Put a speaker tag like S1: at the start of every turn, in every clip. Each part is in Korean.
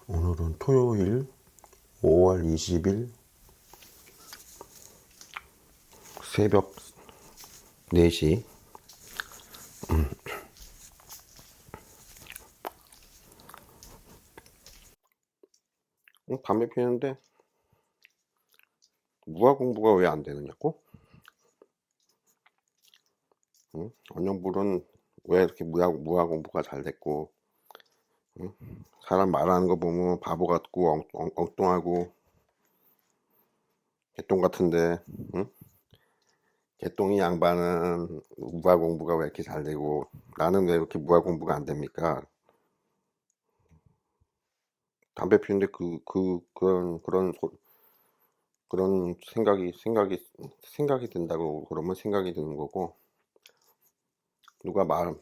S1: 오늘은 토요일 5월 20일 새벽 4시. 담배 피우는데 무화 공부가 왜 안 되느냐고? 언영불은 왜 이렇게 무화 공부가 잘 됐고, 사람 말하는 거 보면 바보 같고 엉뚱하고 개똥 같은데, 응? 개똥이 양반은 무화 공부가 왜 이렇게 잘 되고 나는 왜 이렇게 무화 공부가 안 됩니까? 담배 피우는데 그런 생각이 든다고 그러면 생각이 드는 거고, 누가 말을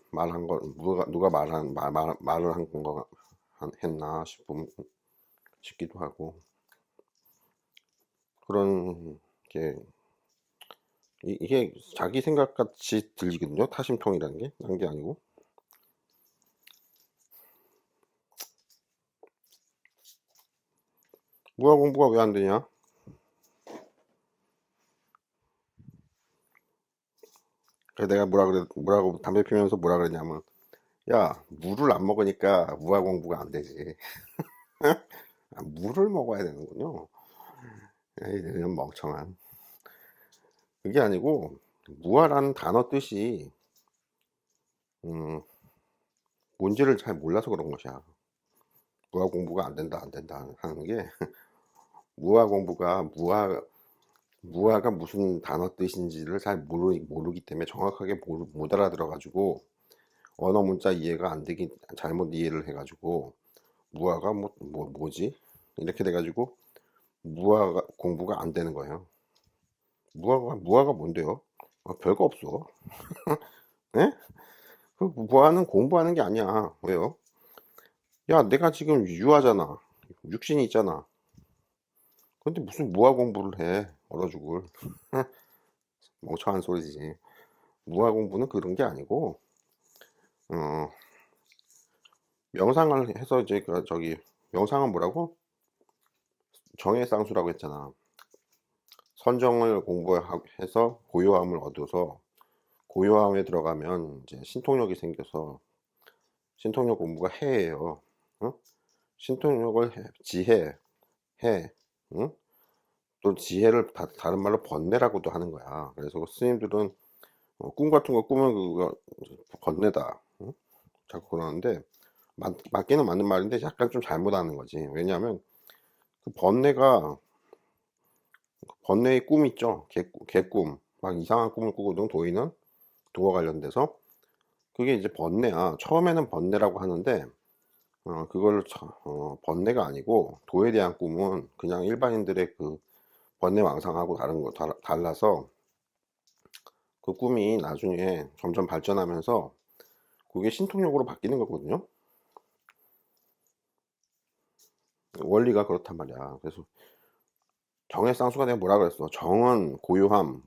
S1: 한 건가 했나 싶기도 하고. 그런 게 이게 자기 생각같이 들리거든요. 타심통이라는 게 난 게 아니고. 무화 공부가 왜 안 되냐? 그래서 내가 뭐라고 담배 피우면서 뭐라 그랬냐면, 야, 물을 안 먹으니까 무화 공부가 안 되지. 물을 먹어야 되는군요. 에이, 이런 멍청한. 그게 아니고, 무화라는 단어 뜻이 음, 뭔지를 잘 몰라서 그런 것이야. 무화 공부가 안 된다 하는 게, 무화 공부가 무화가 무슨 단어 뜻인지를 잘 모르기 때문에 정확하게 못 알아들어가지고 언어 문자 이해가 안 되기, 잘못 이해를 해가지고 무화가 뭐지? 이렇게 돼가지고 무화가 공부가 안 되는 거예요. 무화가 뭔데요? 별거 없어. 예? 그 무화는 공부하는 게 아니야. 왜요? 야, 내가 지금 유아잖아. 육신이 있잖아. 근데 무슨 무화 공부를 해? 얼어 죽을. 멍청한 소리지. 무화 공부는 그런 게 아니고, 어, 명상을 해서 이제 명상은 뭐라고? 정해쌍수라고 했잖아. 선정을 공부해서 고요함을 얻어서 고요함에 들어가면 이제 신통력이 생겨서 신통력 공부가 해예요. 응? 신통력을 지혜, 해, 응? 또 지혜를 다른 말로 번뇌라고도 하는 거야. 그래서 그 스님들은 꿈 같은 거 꾸면 그거 번뇌다. 응? 자꾸 그러는데 맞기는 맞는 말인데 약간 좀 잘못하는 거지. 왜냐하면 그 번뇌의 꿈 있죠. 개꿈. 막 이상한 꿈을 꾸거든, 도인은. 도와 관련돼서. 그게 이제 번뇌야. 처음에는 번뇌라고 하는데, 번뇌가 아니고, 도에 대한 꿈은 그냥 일반인들의 그 번뇌 망상하고 달라서, 그 꿈이 나중에 점점 발전하면서, 그게 신통력으로 바뀌는 거거든요. 원리가 그렇단 말이야. 그래서 정의 쌍수가 내가 뭐라 그랬어? 정은 고요함,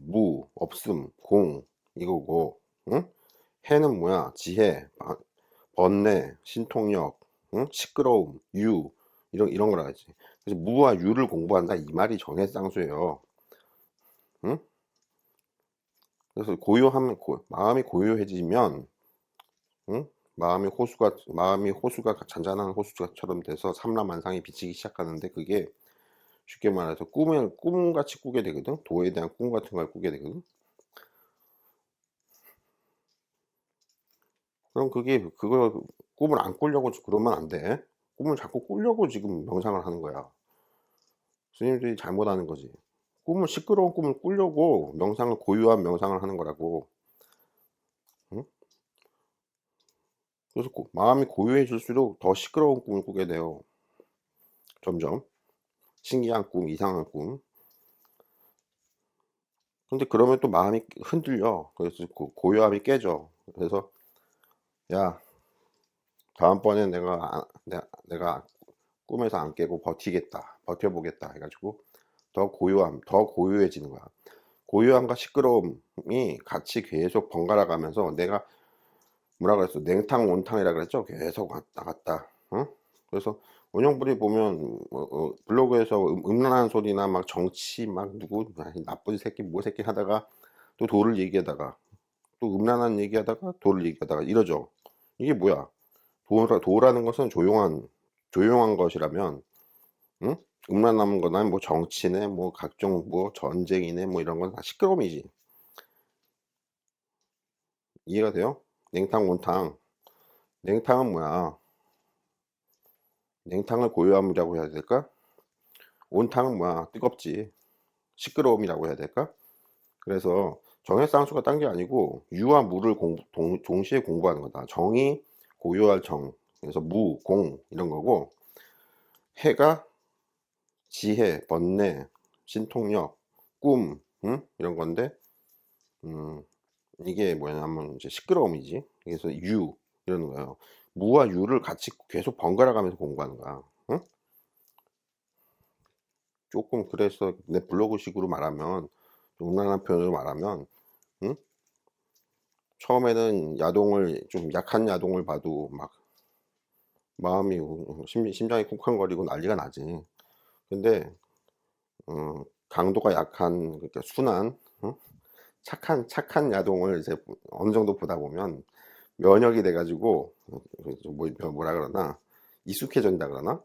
S1: 없음, 공 이거고, 응? 해는 뭐야? 지혜, 번뇌, 신통력, 응? 시끄러움, 이런 거라 하지. 그래서 무와 유를 공부한다 이 말이 정의 쌍수예요. 응? 그래서 마음이 고요해지면, 응? 마음이 호수가 잔잔한 호수처럼 돼서 삼라만상이 비치기 시작하는데, 그게 쉽게 말해서 꿈같이 꾸게 되거든. 도에 대한 꿈 같은 걸 꾸게 되거든. 그럼 그거 꿈을 안 꾸려고 그러면 안 돼. 꿈을 자꾸 꾸려고 지금 명상을 하는 거야. 스님들이 잘못하는 거지. 시끄러운 꿈을 꾸려고 고요한 명상을 하는 거라고. 응? 그래서 마음이 고요해질수록 더 시끄러운 꿈을 꾸게 돼요. 점점. 신기한 꿈, 이상한 꿈. 근데 그러면 또 마음이 흔들려. 그래서 고요함이 깨져. 그래서, 야, 다음번에 내가 꿈에서 안 깨고 버텨보겠다 해가지고 더 고요해지는 거야. 고요함과 시끄러움이 같이 계속 번갈아 가면서 내가 뭐라 그랬어? 냉탕 온탕이라 그랬죠? 계속 왔다 갔다. 어? 그래서 원형불이 보면 블로그에서 음란한 소리나 막 정치 막 누구 나쁜 새끼 뭐 새끼 하다가 또 도를 얘기하다가 또 음란한 얘기하다가 도를 얘기하다가 이러죠. 이게 뭐야? 도라는 것은 조용한 것이라면, 응? 음란한 거나 뭐 정치네 뭐 각종 뭐 전쟁이네 뭐 이런 건 다 시끄러움이지. 이해가 돼요? 냉탕 온탕. 냉탕은 뭐야? 냉탕을 고요함이라고 해야 될까? 온탕은 뭐야? 뜨겁지. 시끄러움이라고 해야 될까? 그래서 정해쌍수가 딴 게 아니고 유와 무를 동시에 공부하는 거다. 정이 고요할 정. 그래서 무, 공 이런 거고, 해가 지혜, 번뇌, 신통력, 꿈, 응? 이런 건데, 음, 이게 뭐냐면 이제 시끄러움이지. 그래서 유 이러는 거예요. 무와 유를 같이 계속 번갈아 가면서 공부하는 거야. 응? 조금 그래서 내 블로그식으로 말하면, 음란한 표현으로 말하면, 응? 처음에는 좀 약한 야동을 봐도 막 마음이 심장이 쿵쾅거리고 난리가 나지. 근데 강도가 약한, 그러니까 순한, 응? 착한 야동을 이제 어느 정도 보다 보면 면역이 돼가지고 뭐라 그러나 익숙해진다 그러나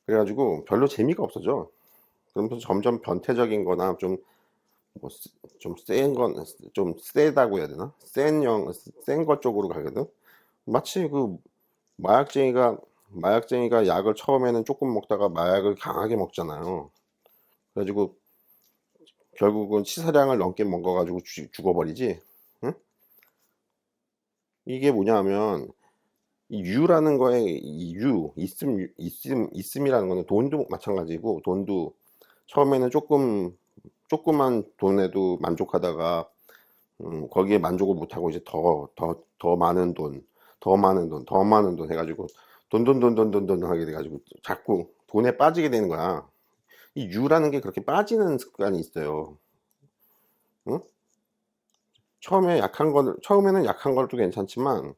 S1: 그래가지고 별로 재미가 없어져. 그러면서 점점 변태적인 거나 뭐, 좀센 건, 좀 세다고 해야 되나? 센 것 쪽으로 가거든? 마치 마약쟁이가 약을 처음에는 조금 먹다가 마약을 강하게 먹잖아요. 그래가지고 결국은 치사량을 넘게 먹어가지고 죽어버리지. 응? 이게 뭐냐면, 이 유라는 거에, 있음이라는 거는 돈도 마찬가지고, 돈도 처음에는 조그만 돈에도 만족하다가, 거기에 만족을 못하고 이제 더 많은 돈, 더 많은 돈 해가지고 돈 하게 돼가지고 자꾸 돈에 빠지게 되는 거야. 이 유라는 게 그렇게 빠지는 습관이 있어요. 응? 처음에는 약한 걸도 괜찮지만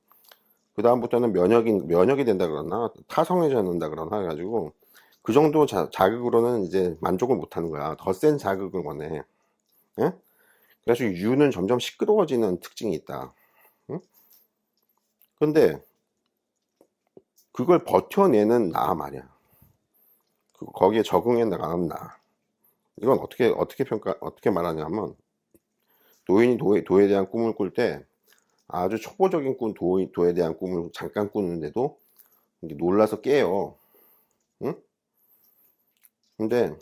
S1: 그 다음부터는 면역이 된다 그러나 타성해져는다 그러나 해가지고 그 정도 자극으로는 이제 만족을 못하는 거야. 더 센 자극을 원해. 예? 그래서 유는 점점 시끄러워지는 특징이 있다. 응? 근데 그걸 버텨내는 나 말이야. 거기에 적응해 나가는 나. 이건 어떻게 말하냐면, 도인이 도에 대한 꿈을 꿀 때 아주 초보적인 도에 대한 꿈을 잠깐 꾸는데도 이제 놀라서 깨요. 응? 근데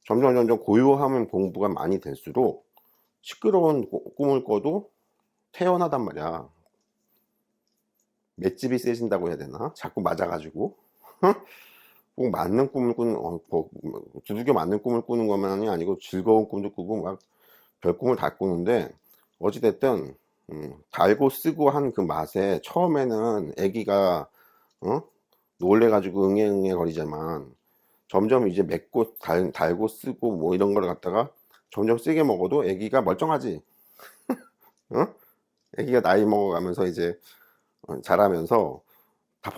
S1: 점점 고요하면 공부가 많이 될수록 시끄러운 꿈을 꿔도 태연하단 말이야. 맷집이 세진다고 해야 되나? 자꾸 맞아가지고. 꼭 맞는 꿈을 꾸는, 두들겨 맞는 꿈을 꾸는 것만이 아니고 즐거운 꿈도 꾸고 막 별꿈을 다 꾸는데, 어찌됐든 달고 쓰고 한 그 맛에 처음에는 애기가 어? 놀래가지고 응애응애 거리지만 점점 이제 맵고 달고 쓰고 뭐 이런 걸 갖다가 점점 세게 먹어도 애기가 멀쩡하지. 어? 애기가 나이 먹어가면서 이제 자라면서 다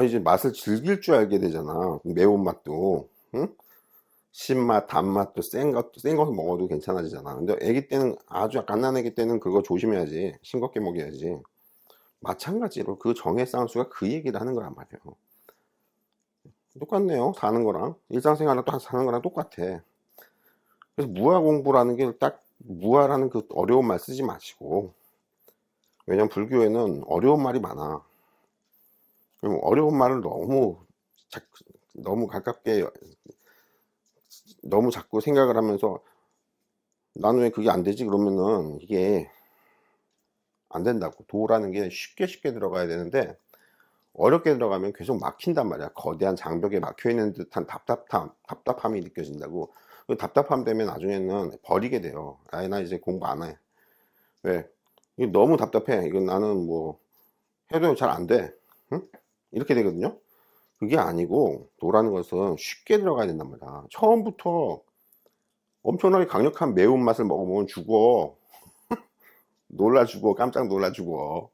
S1: 이제 맛을 즐길 줄 알게 되잖아. 매운맛도, 응? 신맛, 단맛도 센 거 먹어도 괜찮아지잖아. 근데 애기 때는, 아주 갓난아기 때는 그거 조심해야지. 싱겁게 먹여야지. 마찬가지로 그 정의 쌍수가 그 얘기를 하는 거란 말이에요. 똑같네요. 일상생활을 또 사는 거랑 똑같아. 그래서 무화 공부라는 게 무화라는 그 어려운 말 쓰지 마시고. 왜냐면 불교에는 어려운 말이 많아. 그럼 어려운 말을 너무 가깝게, 너무 자꾸 생각을 하면서 나는 왜 그게 안 되지? 그러면은 이게 안 된다고. 도라는 게 쉽게 들어가야 되는데 어렵게 들어가면 계속 막힌단 말이야. 거대한 장벽에 막혀 있는 듯한 답답함이 느껴진다고. 그 답답함 때문에 나중에는 버리게 돼요. 아예 나 이제 공부 안 해. 왜? 이게 너무 답답해. 이건 나는 뭐 해도 잘 안 돼. 응? 이렇게 되거든요. 그게 아니고 도라는 것은 쉽게 들어가야 된단 말이야. 처음부터 엄청나게 강력한 매운맛을 먹어보면 죽어. 놀라 죽어. 깜짝 놀라 죽어.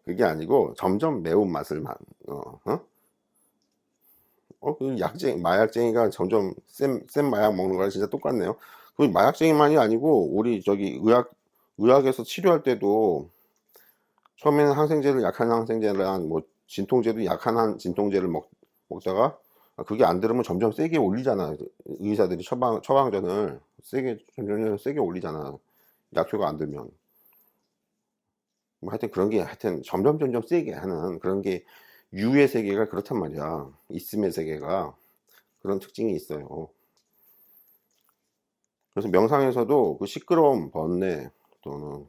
S1: 그게 아니고 점점 매운맛을 어? 그 마약쟁이가 점점 센 마약 먹는 거랑 진짜 똑같네요. 그 마약쟁이만이 아니고 우리 저기 의학에서 치료할 때도 처음에는 항생제를 약한 항생제를 뭐 진통제도 약한 진통제를 먹다가 그게 안 들으면 점점 세게 올리잖아. 의사들이 처방전을 점점 세게 올리잖아. 약효가 안 들면. 뭐 하여튼 그런 게 하여튼 점점 세게 하는 그런 게 유의 세계가 그렇단 말이야. 있음의 세계가 그런 특징이 있어요. 그래서 명상에서도 그 시끄러움, 번뇌 또는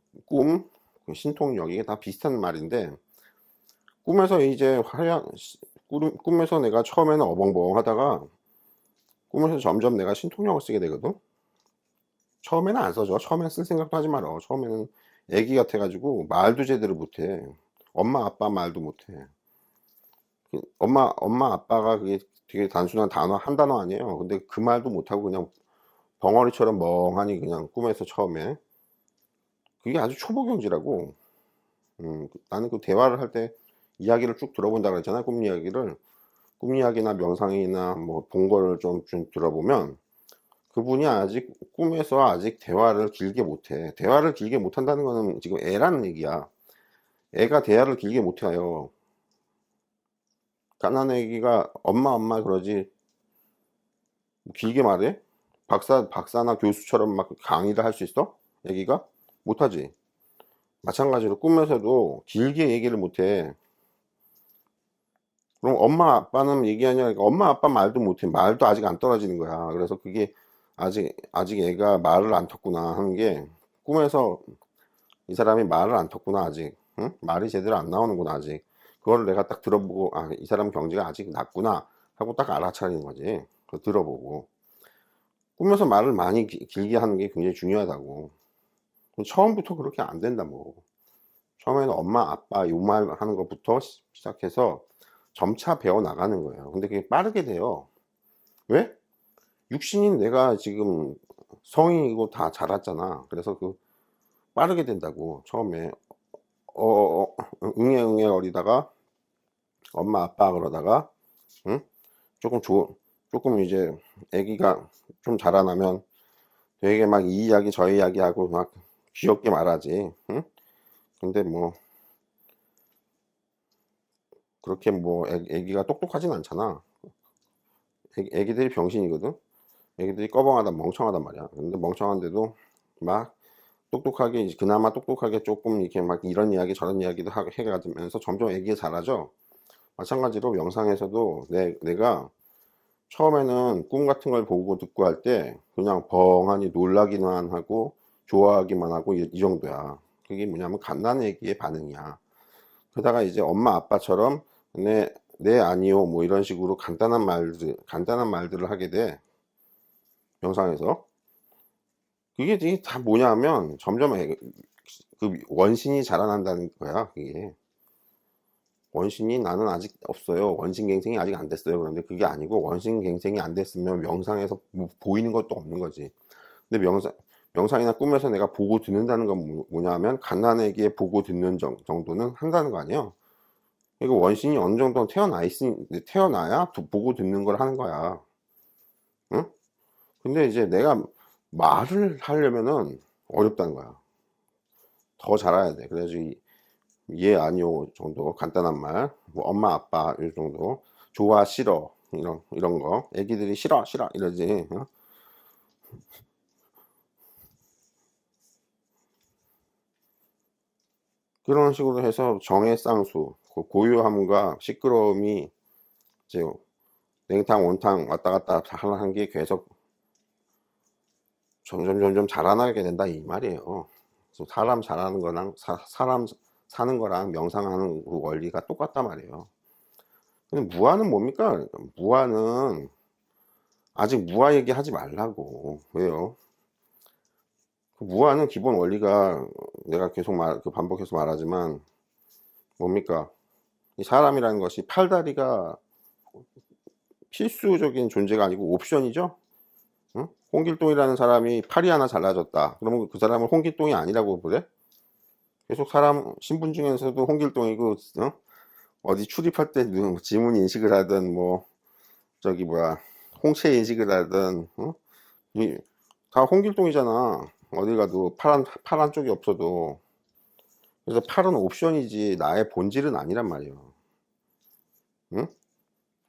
S1: 그 신통력 이게 다 비슷한 말인데 꿈에서 이제 꿈에서 내가 처음에는 어벙벙 하다가 꿈에서 점점 내가 신통력을 쓰게 되거든. 처음에는 안 써져. 처음에는 쓸 생각도 하지 말어. 처음에는 애기 같아가지고 말도 제대로 못해. 엄마 아빠 말도 못해. 엄마 아빠가 그게 되게 단순한 한 단어 아니에요. 근데 그 말도 못하고 그냥 벙어리처럼 멍하니 그냥 꿈에서 처음에 그게 아주 초보 경지라고. 나는 그 대화를 할 때 이야기를 쭉 들어본다 그랬잖아. 꿈 이야기나 명상이나 뭐 본 거를 좀 들어보면 그분이 아직 꿈에서 아직 대화를 길게 못해. 대화를 길게 못한다는 거는 지금 애라는 얘기야. 애가 대화를 길게 못해요. 갓난 애기가 엄마 그러지 길게 말해? 박사나 교수처럼 막 강의를 할 수 있어? 애기가? 못하지. 마찬가지로 꿈에서도 길게 얘기를 못해. 그럼 엄마 아빠는 얘기하냐? 엄마 아빠 말도 못해. 말도 아직 안 떨어지는 거야. 그래서 그게 아직 애가 말을 안 텄구나 하는 게 꿈에서 이 사람이 말을 안 텄구나 아직. 응? 말이 제대로 안 나오는구나 아직. 그걸 내가 딱 들어보고 이 사람 경지가 아직 낮구나 하고 딱 알아차리는 거지. 그거 들어보고. 꿈에서 말을 많이 길게 하는 게 굉장히 중요하다고. 처음부터 그렇게 안 된다 뭐. 처음에는 엄마 아빠 요 말 하는 것부터 시작해서 점차 배워 나가는 거예요. 근데 그게 빠르게 돼요. 왜? 육신인 내가 지금 성인이고 다 자랐잖아. 그래서 그 빠르게 된다고. 처음에 응애 어리다가 엄마 아빠 그러다가 응? 조금 이제 아기가 좀 자라나면 되게 막 이 이야기 저 이야기 하고 막 귀엽게 말하지. 응? 근데 뭐 그렇게 뭐 아기가 똑똑하진 않잖아. 애기들이 병신이거든. 애기들이 꺼벙하다 멍청하단 말이야. 근데 멍청한데도 막 똑똑하게 이제 그나마 똑똑하게 조금 이렇게 막 이런 이야기 저런 이야기도 해가면서 점점 애기가 자라죠. 마찬가지로 명상에서도 내가 처음에는 꿈 같은 걸 보고 듣고 할 때 그냥 벙하니 놀라기만 하고 좋아하기만 하고 이 정도야. 그게 뭐냐면 갓난아기의 반응이야. 그러다가 이제 엄마 아빠처럼 네 아니요 뭐 이런 식으로 간단한 말들을 하게 돼. 명상에서. 그게 되게 다 뭐냐면 점점 그 원신이 자라난다는 거야. 그게. 원신이 나는 아직 없어요. 원신갱생이 아직 안 됐어요. 그런데 그게 아니고 원신갱생이 안 됐으면 명상에서 뭐 보이는 것도 없는 거지. 근데 명상이나 꿈에서 내가 보고 듣는다는 건 뭐냐면 갓난아기의 보고 듣는 정도는 한다는 거 아니에요. 이거 원신이 어느 정도 태어나야 보고 듣는 걸 하는 거야. 응? 근데 이제 내가 말을 하려면은 어렵다는 거야. 더 잘해야 돼. 그래서 예, 아니요 정도 간단한 말, 뭐 엄마, 아빠 이 정도, 좋아, 싫어 이런 거. 애기들이 싫어 이러지. 어? 그런 식으로 해서 정의 쌍수, 그 고요함과 시끄러움이 이제 냉탕, 온탕 왔다 갔다 하는 게 계속 점점 자라나게 된다 이 말이에요. 그래서 사람 자라는 거랑 사람 사는 거랑 명상하는 그 원리가 똑같단 말이에요. 근데 무아는 뭡니까? 무아는 아직 무아 얘기하지 말라고. 왜요? 그 무아는 기본 원리가 내가 계속 반복해서 말하지만 뭡니까? 이 사람이라는 것이 팔다리가 필수적인 존재가 아니고 옵션이죠. 응? 홍길동이라는 사람이 팔이 하나 잘라졌다. 그러면 그 사람은 홍길동이 아니라고 그래? 계속 사람 신분 중에서도 홍길동이고 어디 출입할 때 지문 인식을 하든 뭐 저기 뭐야 홍채 인식을 하든 다 홍길동이잖아. 어딜 가도 파란 쪽이 없어도. 그래서 팔은 옵션이지 나의 본질은 아니란 말이에요. 응?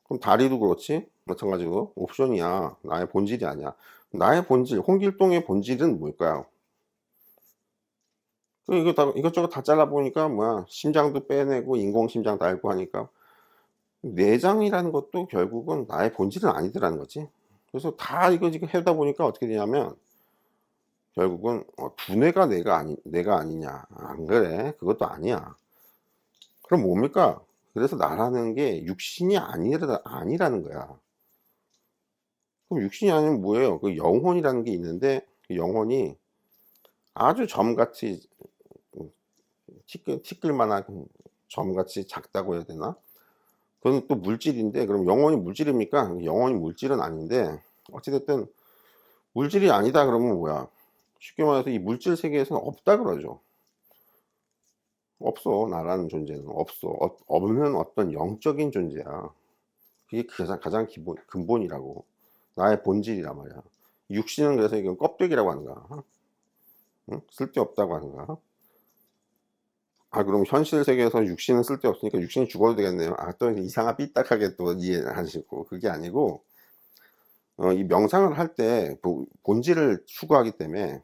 S1: 그럼 다리도 그렇지 마찬가지로 옵션이야. 나의 본질이 아니야. 나의 본질, 홍길동의 본질은 뭘까요? 이거 다 이것저것 다 잘라보니까 뭐야 심장도 빼내고 인공심장 달고 하니까 내장이라는 것도 결국은 나의 본질은 아니더라는 거지. 그래서 다 이거 지금 하다 보니까 어떻게 되냐면 결국은 두뇌가 내가 아니냐. 안 그래. 그것도 아니야. 그럼 뭡니까? 그래서 나라는 게 육신이 아니라는 거야. 그럼 육신이 아니면 뭐예요? 그 영혼이라는 게 있는데 그 영혼이 아주 점같이 티끌만한 점같이 작다고 해야 되나? 그건 또 물질인데 그럼 영혼이 물질입니까? 영혼이 물질은 아닌데 어찌됐든 물질이 아니다 그러면 뭐야? 쉽게 말해서 이 물질 세계에서는 없다 그러죠. 없어. 나라는 존재는 없어. 없는 어떤 영적인 존재야. 그게 가장 근본이라고. 나의 본질이란 말이야. 육신은 그래서 이건 껍데기라고 하는 거야. 응? 쓸데없다고 하는 거야. 아, 그럼 현실 세계에서 육신은 쓸데없으니까 육신이 죽어도 되겠네요. 아, 또 이상한 삐딱하게 또 이해하시고. 그게 아니고, 이 명상을 할 때 본질을 추구하기 때문에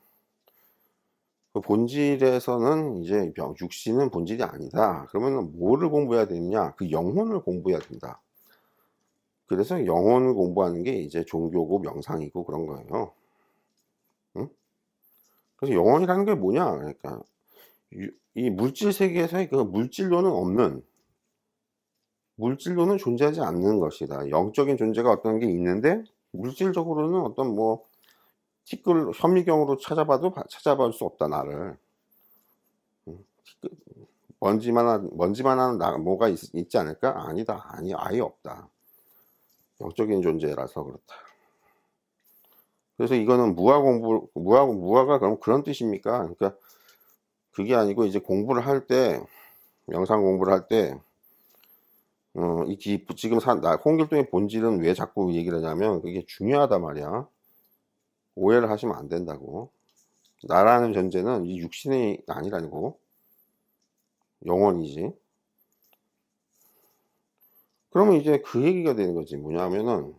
S1: 그 본질에서는 이제 육신은 본질이 아니다. 그러면 뭐를 공부해야 되느냐? 그 영혼을 공부해야 된다. 그래서 영혼을 공부하는 게 이제 종교고 명상이고 그런 거예요. 응? 그래서 영혼이라는 게 뭐냐? 그러니까 이 물질 세계에서의 그 물질로는 존재하지 않는 것이다. 영적인 존재가 어떤 게 있는데 물질적으로는 어떤 뭐 현미경으로 찾아볼 수 없다 나를. 먼지만한 뭐가 있지 않을까? 아니다. 아예 없다. 영적인 존재라서 그렇다. 그래서 이거는 무아가 그럼 그런 뜻입니까? 그러니까 그게 아니고 이제 명상 공부를 할 때, 지금 홍길동의 본질은 왜 자꾸 얘기를 하냐면 그게 중요하단 말이야. 오해를 하시면 안 된다고. 나라는 존재는 이 육신이 아니라고. 영혼이지. 그러면 이제 그 얘기가 되는 거지. 뭐냐면은,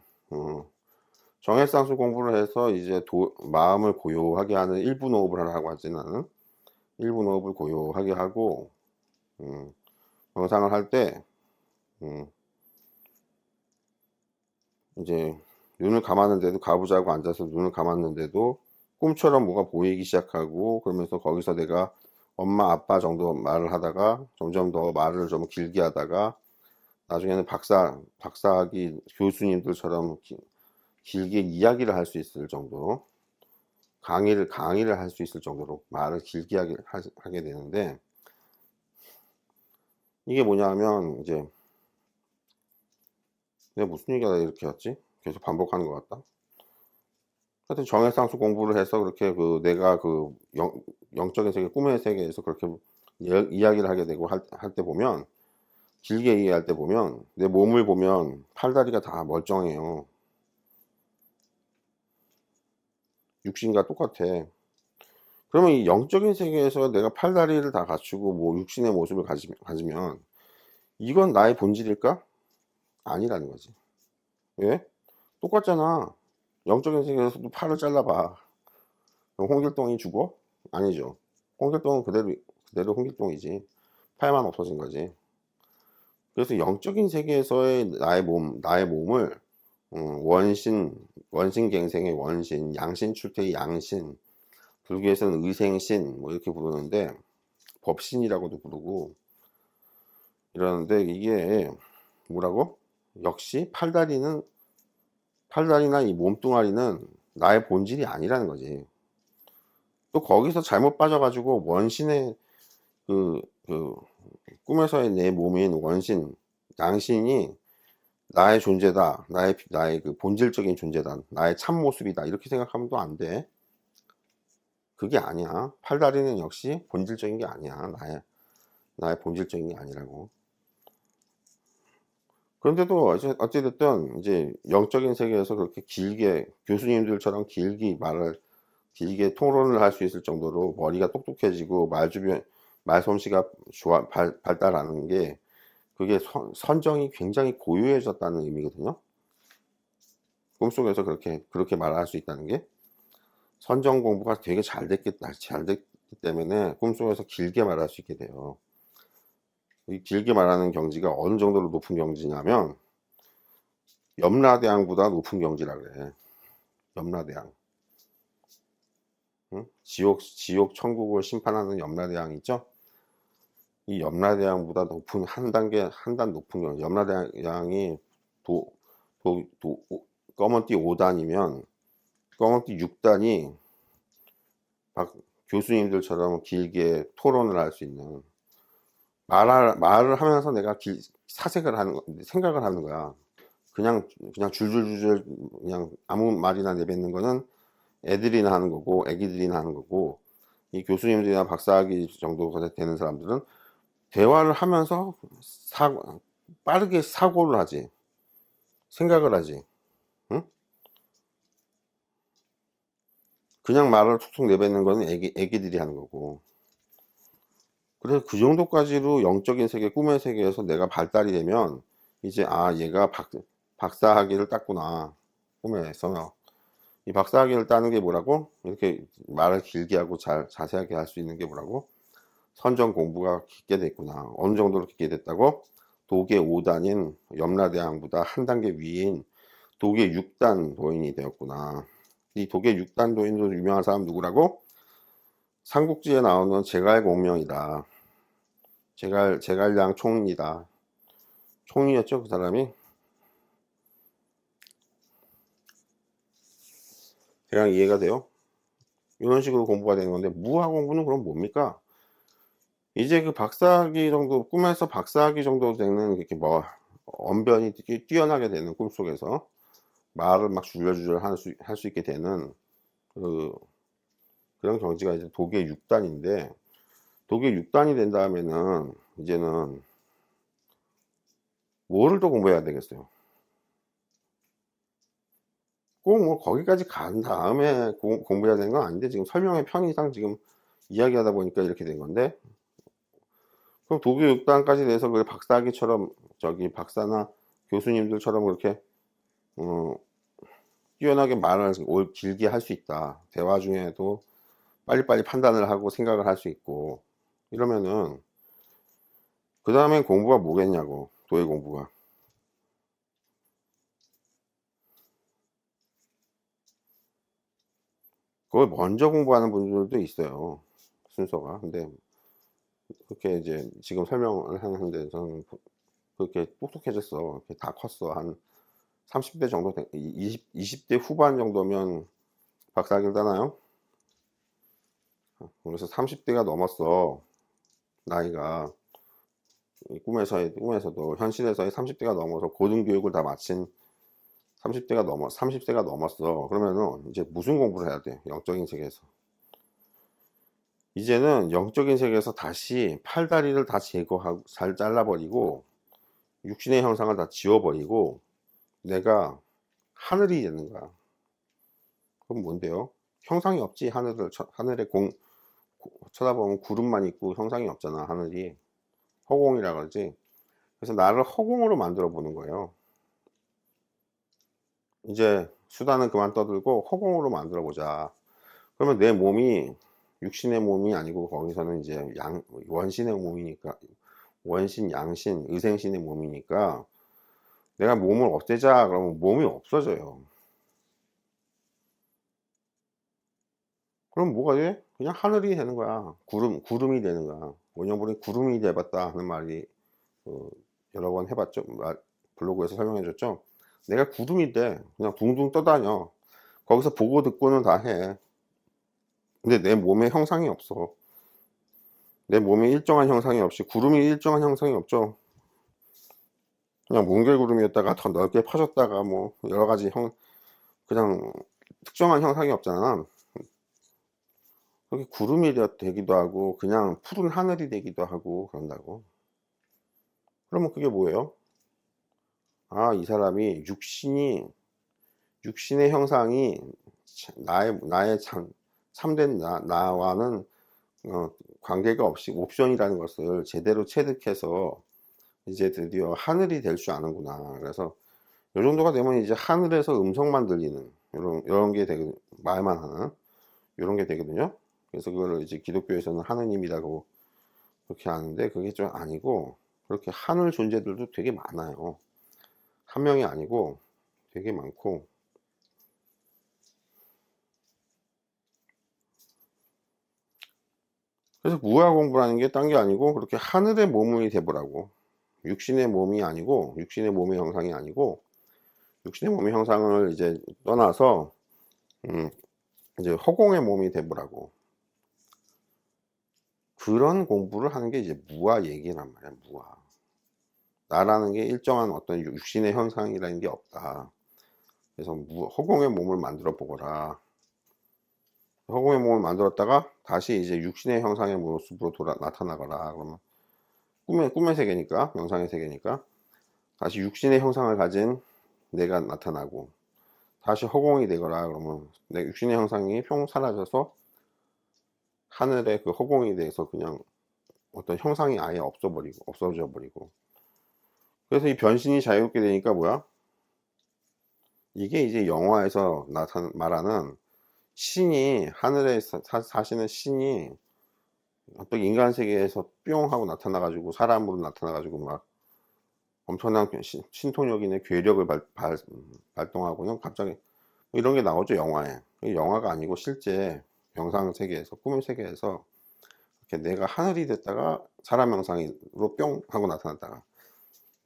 S1: 정해상수 공부를 해서 이제 마음을 고요하게 하는 1분 호흡을 하라고 하지 나는. 1분 호흡을 고요하게 하고, 명상을 할 때, 이제 눈을 감았는데도 가부자고 앉아서 눈을 감았는데도 꿈처럼 뭐가 보이기 시작하고 그러면서 거기서 내가 엄마 아빠 정도 말을 하다가 점점 더 말을 좀 길게 하다가 나중에는 박사학위 교수님들처럼 길게 이야기를 할 수 있을 정도로 강의를 할 수 있을 정도로 말을 길게 하게 되는데 이게 뭐냐면 이제 내가 무슨 얘기가 이렇게 왔지? 계속 반복하는 것 같다. 하여튼 정해상수 공부를 해서 그렇게 내가 영적인 세계, 꿈의 세계에서 그렇게 이야기를 하게 되고 할 때 보면 길게 얘기할 때 보면 내 몸을 보면 팔다리가 다 멀쩡해요. 육신과 똑같아. 그러면 이 영적인 세계에서 내가 팔다리를 다 갖추고 뭐 육신의 모습을 가지면 이건 나의 본질일까? 아니라는 거지. 왜? 똑같잖아. 영적인 세계에서도 팔을 잘라봐. 그럼 홍길동이 죽어? 아니죠. 홍길동은 그대로 홍길동이지. 팔만 없어진 거지. 그래서 영적인 세계에서의 나의 몸을 원신갱생의 원신, 양신출태의 양신, 불교에서는 의생신 뭐 이렇게 부르는데 법신이라고도 부르고 이러는데 이게 뭐라고? 역시 팔다리나 이 몸뚱아리는 나의 본질이 아니라는 거지. 또 거기서 잘못 빠져가지고 원신의 꿈에서의 내 몸인 원신, 양신이 나의 존재다. 나의 그 본질적인 존재다. 나의 참모습이다. 이렇게 생각하면 또 안 돼. 그게 아니야. 팔다리는 역시 본질적인 게 아니야. 나의 본질적인 게 아니라고. 그런데도 어찌됐든 이제 영적인 세계에서 그렇게 길게 교수님들처럼 길게 토론을 할 수 있을 정도로 머리가 똑똑해지고 말솜씨가 발달하는 게, 그게 선정이 굉장히 고유해졌다는 의미거든요. 꿈속에서 그렇게 말할 수 있다는 게, 선정 공부가 되게 잘 됐기 때문에 꿈속에서 길게 말할 수 있게 돼요. 이 길게 말하는 경지가 어느 정도로 높은 경지냐면, 염라대왕보다 높은 경지라 그래. 염라대왕. 응? 지옥 천국을 심판하는 염라대왕 있죠? 이 염라대왕보다 한 단 높은 경지. 염라대왕이 검은띠 5단이면 검은띠 6단이 교수님들처럼 길게 토론을 할 수 있는, 말을 하면서 내가 생각을 하는 거야. 그냥 줄줄줄줄 그냥 아무 말이나 내뱉는 거는 애들이나 하는 거고, 애기들이나 하는 거고, 이 교수님들이나 박사학위 정도 되는 사람들은 대화를 하면서 빠르게 사고를 하지, 생각을 하지. 응? 그냥 말을 툭툭 내뱉는 거는 애기들이 하는 거고. 그래서 그 정도까지로 영적인 세계, 꿈의 세계에서 내가 발달이 되면, 이제 얘가 박사학위를 땄구나. 꿈에서 이 박사학위를 따는 게 뭐라고? 이렇게 말을 길게 하고 자세하게 할 수 있는 게 뭐라고? 선정 공부가 깊게 됐구나. 어느 정도로 깊게 됐다고? 도계 5단인 염라대왕보다 한 단계 위인 도계 6단 도인이 되었구나. 이 도계 6단 도인도 유명한 사람 누구라고? 삼국지에 나오는 제갈공명이다. 제갈량 총리다. 총리였죠, 그 사람이? 대강 이해가 돼요? 이런 식으로 공부가 되는 건데, 무화 공부는 그럼 뭡니까? 이제 그 박사학위 정도, 꿈에서 박사학위 정도 되는, 이렇게 언변이 뛰어나게 되는, 꿈속에서 말을 막 줄줄줄 할 수 있게 되는 그런 경지가 이제 도계 6단인데, 도계 6단이 된 다음에는 이제는 뭐를 더 공부해야 되겠어요? 꼭 뭐 거기까지 간 다음에 공부해야 되는 건 아닌데, 지금 설명의 편의상 지금 이야기하다 보니까 이렇게 된 건데, 그럼 도교 6단까지 돼서 그 박사학위처럼, 박사나 교수님들처럼 그렇게 뛰어나게 말을 길게 할 수 있다. 대화 중에도 빨리빨리 판단을 하고 생각을 할 수 있고, 이러면은 그 다음엔 공부가 뭐겠냐고. 도의 공부가. 그걸 먼저 공부하는 분들도 있어요, 순서가. 근데 그렇게 이제 지금 설명을 하는 데서는 그렇게 똑똑해졌어. 이렇게 다 컸어. 한 30대 정도, 20대 후반 정도면 박사학위를 따나요? 그래서 30대가 넘었어, 나이가. 꿈에서도 현실에서의 30대가 넘어서 고등교육을 다 마친 30세가 넘었어. 그러면은 이제 무슨 공부를 해야 돼? 영적인 세계에서. 이제는 영적인 세계에서 다시 팔다리를 다 제거하고, 잘 잘라버리고, 육신의 형상을 다 지워버리고, 내가 하늘이 되는 거야. 그럼 뭔데요? 형상이 없지. 하늘에 쳐다보면 구름만 있고 형상이 없잖아, 하늘이. 허공이라 그러지. 그래서 나를 허공으로 만들어 보는 거예요. 이제 수다는 그만 떠들고 허공으로 만들어 보자. 그러면 내 몸이 육신의 몸이 아니고, 거기서는 이제 원신의 몸이니까, 원신, 양신, 의생신의 몸이니까, 내가 몸을 없애자 그러면 몸이 없어져요. 그럼 뭐가 돼? 그냥 하늘이 되는 거야. 구름이 되는 거야. 원영분이 구름이 돼봤다 하는 말이 여러 번 해봤죠. 블로그에서 설명해줬죠. 내가 구름이 돼. 그냥 둥둥 떠다녀. 거기서 보고 듣고는 다 해. 근데 내 몸에 형상이 없어. 내 몸에 일정한 형상이 없이, 구름이 일정한 형상이 없죠. 그냥 뭉게구름이었다가 더 넓게 퍼졌다가 뭐 여러 가지 그냥 특정한 형상이 없잖아. 그렇게 구름이 되기도 하고, 그냥 푸른 하늘이 되기도 하고 그런다고. 그러면 그게 뭐예요? 아, 이 사람이 육신의 형상이 나의 참된 나와는 관계가 없이 옵션이라는 것을 제대로 체득해서 이제 드디어 하늘이 될 줄 아는구나. 그래서 이 정도가 되면 이제 하늘에서 음성만 들리는 이런 게 되게 말만 하는 이런 게 되거든요. 그래서 그걸 이제 기독교에서는 하느님이라고 그렇게 하는데, 그게 좀 아니고, 그렇게 하늘 존재들도 되게 많아요. 한 명이 아니고 되게 많고. 그래서 무아 공부라는 게 딴 게 아니고 그렇게 하늘의 몸이 돼보라고. 육신의 몸이 아니고, 육신의 몸의 형상이 아니고, 육신의 몸의 형상을 이제 떠나서 이제 허공의 몸이 돼보라고. 그런 공부를 하는 게 이제 무아 얘기란 말이야. 무아. 나라는 게 일정한 어떤 육신의 형상이라는 게 없다. 그래서 허공의 몸을 만들어 보거라. 허공의 몸을 만들었다가 다시 이제 육신의 형상의 모습으로 나타나거라. 그러면 꿈의 세계니까, 명상의 세계니까 다시 육신의 형상을 가진 내가 나타나고, 다시 허공이 되거라. 그러면 내 육신의 형상이 평 사라져서 하늘의 그 허공이 돼서 그냥 어떤 형상이 아예 없어져 버리고. 그래서 이 변신이 자유롭게 되니까 뭐야? 이게 이제 영화에서 말하는 신이, 하늘에 사시는 신이 어떤 인간 세계에서 뿅 하고 나타나가지고, 사람으로 나타나가지고 막 엄청난 신통력이나 괴력을 발동하고는 갑자기 뭐 이런 게 나오죠, 영화에. 영화가 아니고 실제 영상 세계에서, 꿈의 세계에서 이렇게 내가 하늘이 됐다가 사람 형상으로 뿅 하고 나타났다가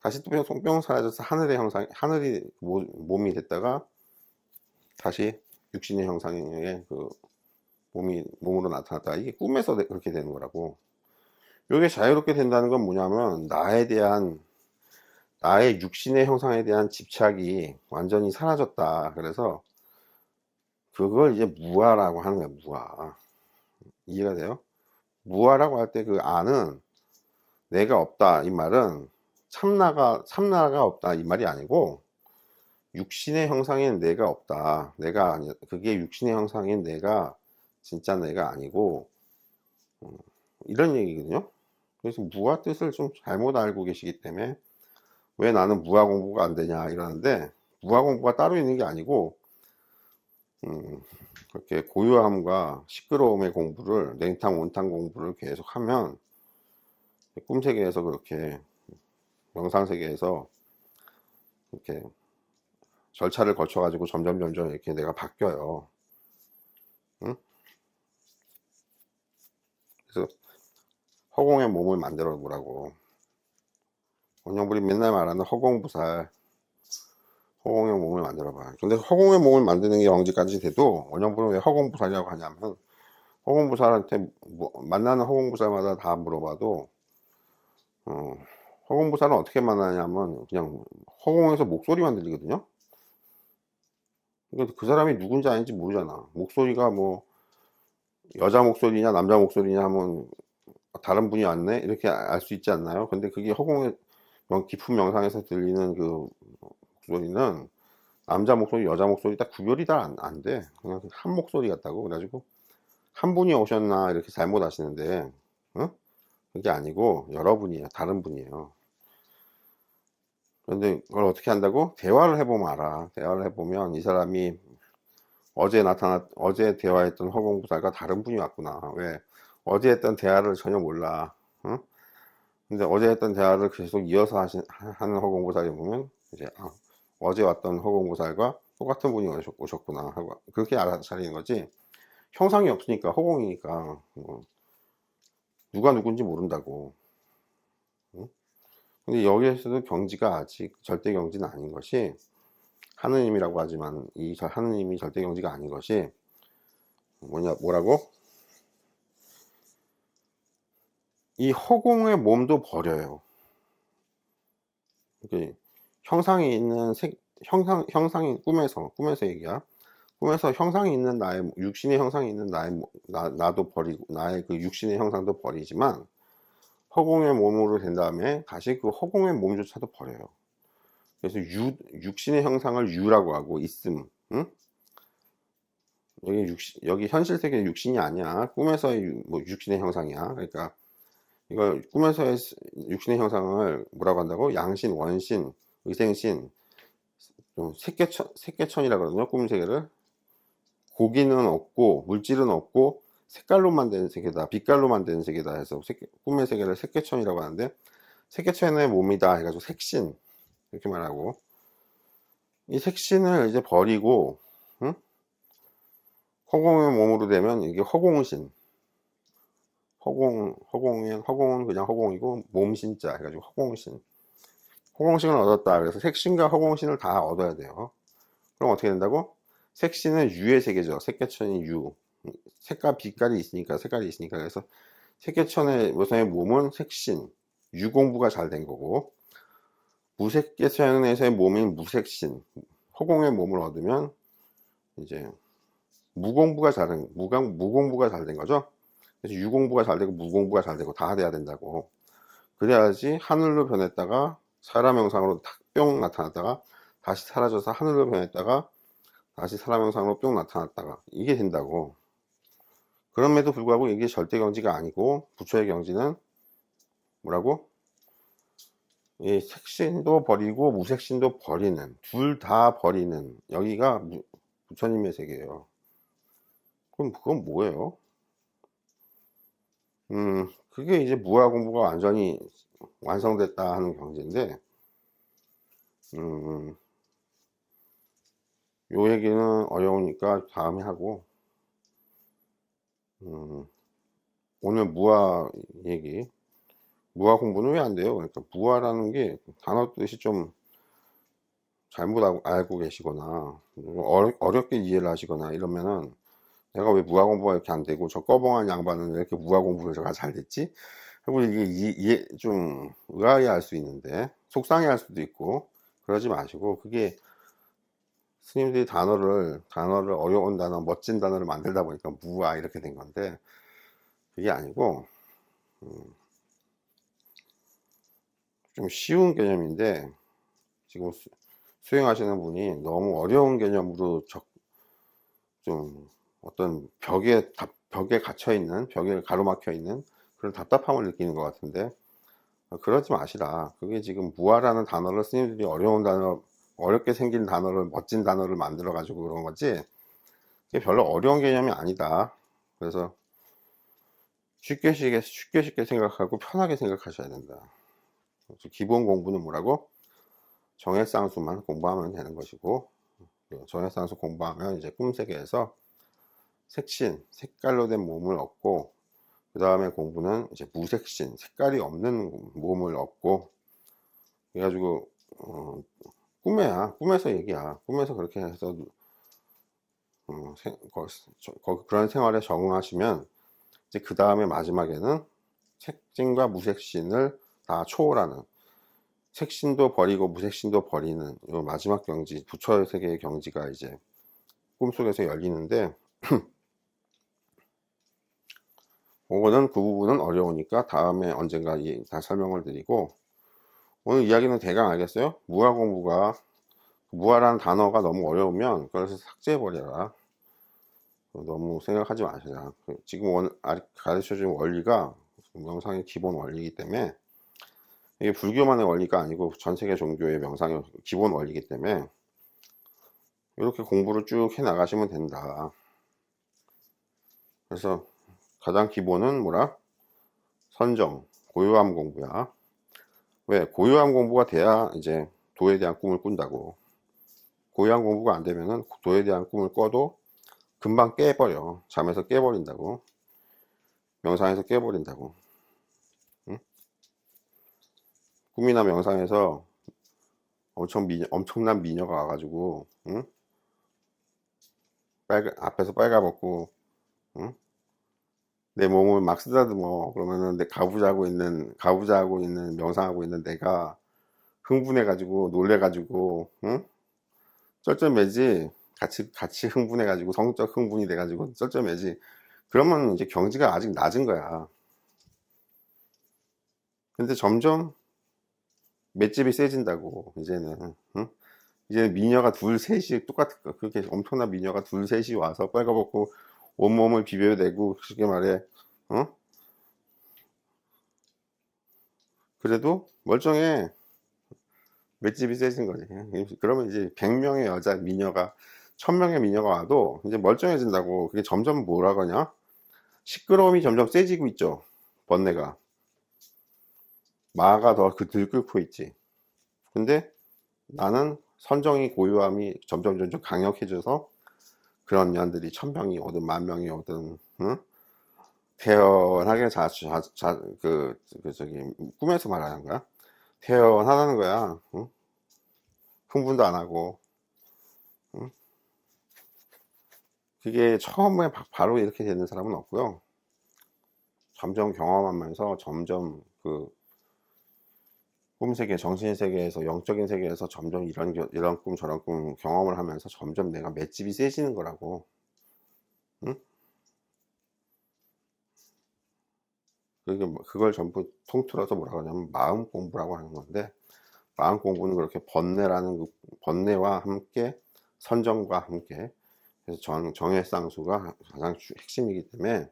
S1: 다시 또 뿅 사라져서 하늘이 몸이 됐다가 다시 육신의 형상의 그 몸으로 나타났다가, 이게 꿈에서 그렇게 되는 거라고. 이게 자유롭게 된다는 건 뭐냐면, 나의 육신의 형상에 대한 집착이 완전히 사라졌다. 그래서 그걸 이제 무아라고 하는 거야. 무아. 이해가 돼요? 무아라고 할 때 그 아는, 내가 없다 이 말은 참나가 없다 이 말이 아니고, 육신의 형상인 내가 없다, 내가 아니, 그게 육신의 형상인 내가 진짜 내가 아니고, 이런 얘기거든요. 그래서 무아 뜻을 좀 잘못 알고 계시기 때문에 왜 나는 무아 공부가 안 되냐 이러는데, 무아 공부가 따로 있는 게 아니고 그렇게 고요함과 시끄러움의 공부를, 냉탕 온탕 공부를 계속 하면 꿈세계에서, 그렇게 명상세계에서 이렇게 절차를 거쳐 가지고 점점 이렇게 내가 바뀌어요. 응? 그래서 허공의 몸을 만들어 보라고. 원영불이 맨날 말하는 허공부살, 허공의 몸을 만들어 봐. 근데 허공의 몸을 만드는 게 언제까지 돼도, 원영불은 왜 허공부살이라고 하냐면, 허공부살한테 만나는 허공부살마다 다 물어봐도 허공부살은 어떻게 만나냐면 그냥 허공에서 목소리만 들리거든요. 그러니까 그 사람이 누군지 아닌지 모르잖아. 목소리가 뭐 여자 목소리냐 남자 목소리냐 하면 다른 분이 왔네 이렇게 알 수 있지 않나요? 근데 그게 허공의 깊은 명상에서 들리는 그 목소리는 남자 목소리 여자 목소리 딱 구별이 다 안 돼. 그냥 한 목소리 같다고. 그래가지고 한 분이 오셨나 이렇게 잘못 아시는데, 응? 그게 아니고 여러분이에요. 다른 분이에요. 그런데 그걸 어떻게 한다고? 대화를 해보면 알아. 대화를 해보면 이 사람이 어제 대화했던 허공부살과 다른 분이 왔구나. 왜? 어제 했던 대화를 전혀 몰라. 응? 근데 어제 했던 대화를 계속 이어서 하는 허공부살이 보면 이제 어제 왔던 허공부살과 똑같은 분이 오셨구나 하고 그렇게 알아차리는 거지. 형상이 없으니까, 허공이니까 누가 누군지 모른다고. 응? 근데 여기에서도 경지가 아직 절대 경지는 아닌 것이, 하느님이라고 하지만 이 하느님이 절대 경지가 아닌 것이 뭐라고? 이 허공의 몸도 버려요. 이게 형상이 있는 형상이 꿈에서 얘기야. 꿈에서 형상이 있는 나의, 육신의 형상이 있는 나도 버리고, 나의 그 육신의 형상도 버리지만, 허공의 몸으로 된 다음에 다시 그 허공의 몸조차도 버려요. 그래서 육신의 형상을 유라고 하고 있음. 응? 여기 현실 세계의 육신이 아니야. 꿈에서의 뭐 육신의 형상이야. 그러니까 이걸 꿈에서의 육신의 형상을 뭐라고 한다고? 양신, 원신, 의생신, 좀 색계천이라 그러거든요. 꿈 세계를. 고기는 없고 물질은 없고 색깔로만 된 세계다, 빛깔로만 된 세계다 해서 꿈의 세계를 색계천이라고 하는데, 색계천의 몸이다 해가지고 색신 이렇게 말하고, 이 색신을 이제 버리고, 응? 허공의 몸으로 되면 이게 허공신, 허공은 그냥 허공이고 몸신자 해가지고 허공신, 허공신을 얻었다. 그래서 색신과 허공신을 다 얻어야 돼요. 그럼 어떻게 된다고? 색신은 유의 세계죠. 색계천이 유, 색과 빛깔이 있으니까, 그래서 색계천의 모성의 몸은 색신, 유 공부가 잘 된 거고, 무색계천에서의 몸인 무색신, 허공의 몸을 얻으면 이제 무공부가 잘 된, 무공부가 잘 된 거죠. 그래서 유 공부가 잘 되고 무공부가 잘 되고 다 돼야 된다고. 그래야지 하늘로 변했다가 사람 형상으로 탁 뿅 나타났다가 다시 사라져서 하늘로 변했다가 다시 사람 형상으로 뿅 나타났다가 이게 된다고. 그럼에도 불구하고 이게 절대 경지가 아니고, 부처의 경지는 뭐라고? 이 색신도 버리고 무색신도 버리는, 둘 다 버리는, 여기가 부처님의 세계예요. 그럼 그건 뭐예요? 그게 이제 무아 공부가 완전히 완성됐다 하는 경지인데, 요 얘기는 어려우니까 다음에 하고, 오늘 무아 얘기, 무아 공부는 왜 안 돼요? 그러니까 무아라는 게 단어 뜻이 좀 잘못 알고 계시거나 어렵게 이해를 하시거나 이러면은, 내가 왜 무아 공부가 이렇게 안 되고 저 꺼벙한 양반은 왜 이렇게 무아 공부를 제가 잘 됐지? 하고 이게 좀 의아해 할 수 있는데, 속상해 할 수도 있고, 그러지 마시고, 그게 스님들이 단어를 어려운 단어, 멋진 단어를 만들다 보니까 무아 이렇게 된 건데, 그게 아니고 좀 쉬운 개념인데, 지금 수행하시는 분이 너무 어려운 개념으로 좀 어떤 벽에 갇혀 있는, 벽에 가로막혀 있는 그런 답답함을 느끼는 것 같은데, 그러지 마시라. 그게 지금 무아라는 단어를 스님들이 어려운 단어, 어렵게 생긴 단어를, 멋진 단어를 만들어 가지고 그런 거지, 그게 별로 어려운 개념이 아니다. 그래서 쉽게 생각하고 편하게 생각하셔야 된다. 기본 공부는 뭐라고? 정해쌍수만 공부하면 되는 것이고, 정해쌍수 공부하면 이제 꿈세계에서 색신, 색깔로 된 몸을 얻고, 그 다음에 공부는 이제 무색신, 색깔이 없는 몸을 얻고, 그래가지고 꿈에서 얘기야. 꿈에서 그렇게 해서 그런 생활에 적응하시면, 이제 그 다음에 마지막에는 색신과 무색신을 다 초월하는, 색신도 버리고 무색신도 버리는 이 마지막 경지, 부처의 세계의 경지가 이제 꿈속에서 열리는데, 그거는 그 부분은 어려우니까 다음에 언젠가 다 설명을 드리고, 오늘 이야기는 대강 알겠어요? 무아 공부가, 무아라는 단어가 너무 어려우면 그래서 삭제해버려라. 너무 생각하지 마시라. 지금 가르쳐준 원리가 명상의 기본 원리이기 때문에, 이게 불교만의 원리가 아니고 전 세계 종교의 명상의 기본 원리이기 때문에 이렇게 공부를 쭉 해 나가시면 된다. 그래서 가장 기본은 뭐라? 선정, 고요함 공부야. 왜? 고요함 공부가 돼야 이제 도에 대한 꿈을 꾼다고. 고요함 공부가 안 되면은 도에 대한 꿈을 꿔도 금방 깨버려. 잠에서 깨버린다고. 명상에서 깨버린다고. 응? 꿈이나 명상에서 엄청난 미녀가 와가지고, 응? 앞에서 빨가벗고, 응? 내 몸을 막 쓰다듬어. 그러면은 가부좌하고 있는, 명상하고 있는 내가 흥분해가지고, 놀래가지고, 응? 쩔쩔매지. 같이 흥분해가지고, 성적 흥분이 돼가지고, 쩔쩔매지. 그러면 이제 경지가 아직 낮은 거야. 근데 점점 맷집이 세진다고. 이제는 응? 이제는 미녀가 둘 셋이 똑같은 거, 그렇게 엄청난 미녀가 둘 셋이 와서 빨가벗고 온몸을 비벼대고 그렇게 말해. 어? 그래도 멀쩡해. 맷집이 세진 거지. 그러면 이제 100명의 여자 미녀가 1000명의 미녀가 와도 이제 멀쩡해진다고. 그게 점점 뭐라 그러냐, 시끄러움이 점점 세지고 있죠. 번뇌가, 마가 더 들끓고 있지. 근데 나는 선정이 고요함이 점점 강력해져서 그런 년들이 1000명이 오든 10,000명이 오든, 응? 태연하게 저기 꿈에서 말하는 거야. 태연하다는 거야. 응? 흥분도 안 하고. 응? 그게 처음에 바로 이렇게 되는 사람은 없고요. 점점 경험하면서 점점 그 꿈세계, 정신세계에서, 영적인 세계에서 점점 이런 꿈 저런 꿈 경험을 하면서 점점 내가 맷집이 세지는 거라고. 응? 그걸 전부 통틀어서 뭐라고 하냐면 마음 공부라고 하는 건데, 마음 공부는 그렇게 번뇌와 함께, 선정과 함께, 그래서 정해쌍수가 가장 핵심이기 때문에,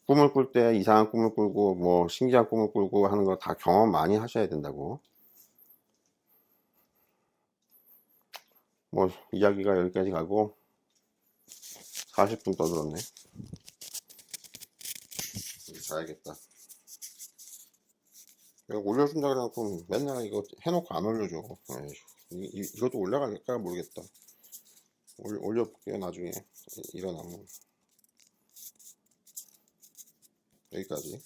S1: 꿈을 꿀 때 이상한 꿈을 꾸고 뭐 신기한 꿈을 꾸고 하는 거 다 경험 많이 하셔야 된다고. 뭐 이야기가 여기까지 가고 40분 떠들었네. 자야겠다. 이거 올려준다 그래갖고 맨날 이거 해놓고 안 올려줘. 이것도 올라갈까 모르겠다. 올려볼게요 나중에 일어나면. 여기까지.